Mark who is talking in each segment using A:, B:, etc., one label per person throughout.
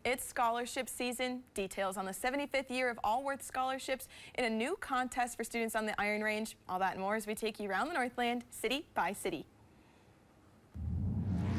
A: It's scholarship season. Details on the 75th year of Allworth scholarships in a new contest for students on the Iron Range. All that and more as we take you around the Northland, city by city.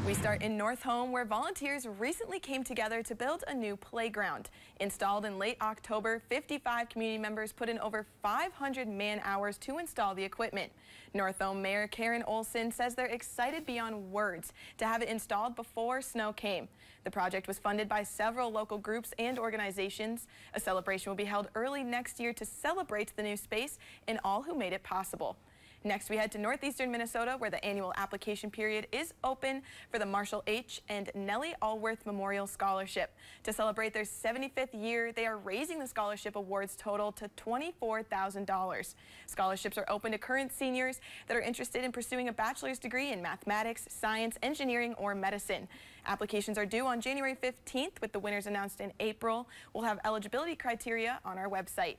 A: We start in Northome, where volunteers recently came together to build a new playground. Installed in late October, 55 community members put in over 500 man-hours to install the equipment. Northome Mayor Karen Olson says they're excited beyond words to have it installed before snow came. The project was funded by several local groups and organizations. A celebration will be held early next year to celebrate the new space and all who made it possible. Next, we head to northeastern Minnesota, where the annual application period is open for the Marshall H. and Nellie Allworth Memorial Scholarship. To celebrate their 75th year, they are raising the scholarship awards total to $24,000. Scholarships are open to current seniors that are interested in pursuing a bachelor's degree in mathematics, science, engineering, or medicine. Applications are due on January 15th, with the winners announced in April. We'll have eligibility criteria on our website.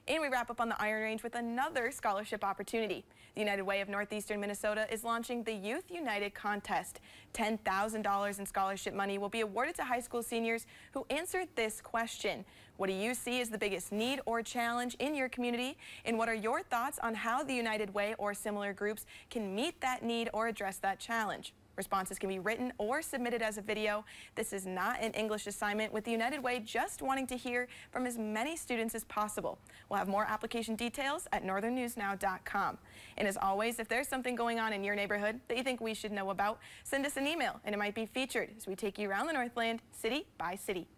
A: And we wrap up on the Iron Range with another scholarship opportunity. The United Way of Northeastern Minnesota is launching the Youth United Contest. $10,000 in scholarship money will be awarded to high school seniors who answered this question. What do you see as the biggest need or challenge in your community? And what are your thoughts on how the United Way or similar groups can meet that need or address that challenge? Responses can be written or submitted as a video. This is not an English assignment, with the United Way just wanting to hear from as many students as possible. We'll have more application details at northernnewsnow.com. And as always, if there's something going on in your neighborhood that you think we should know about, send us an email and it might be featured as we take you around the Northland, city by city.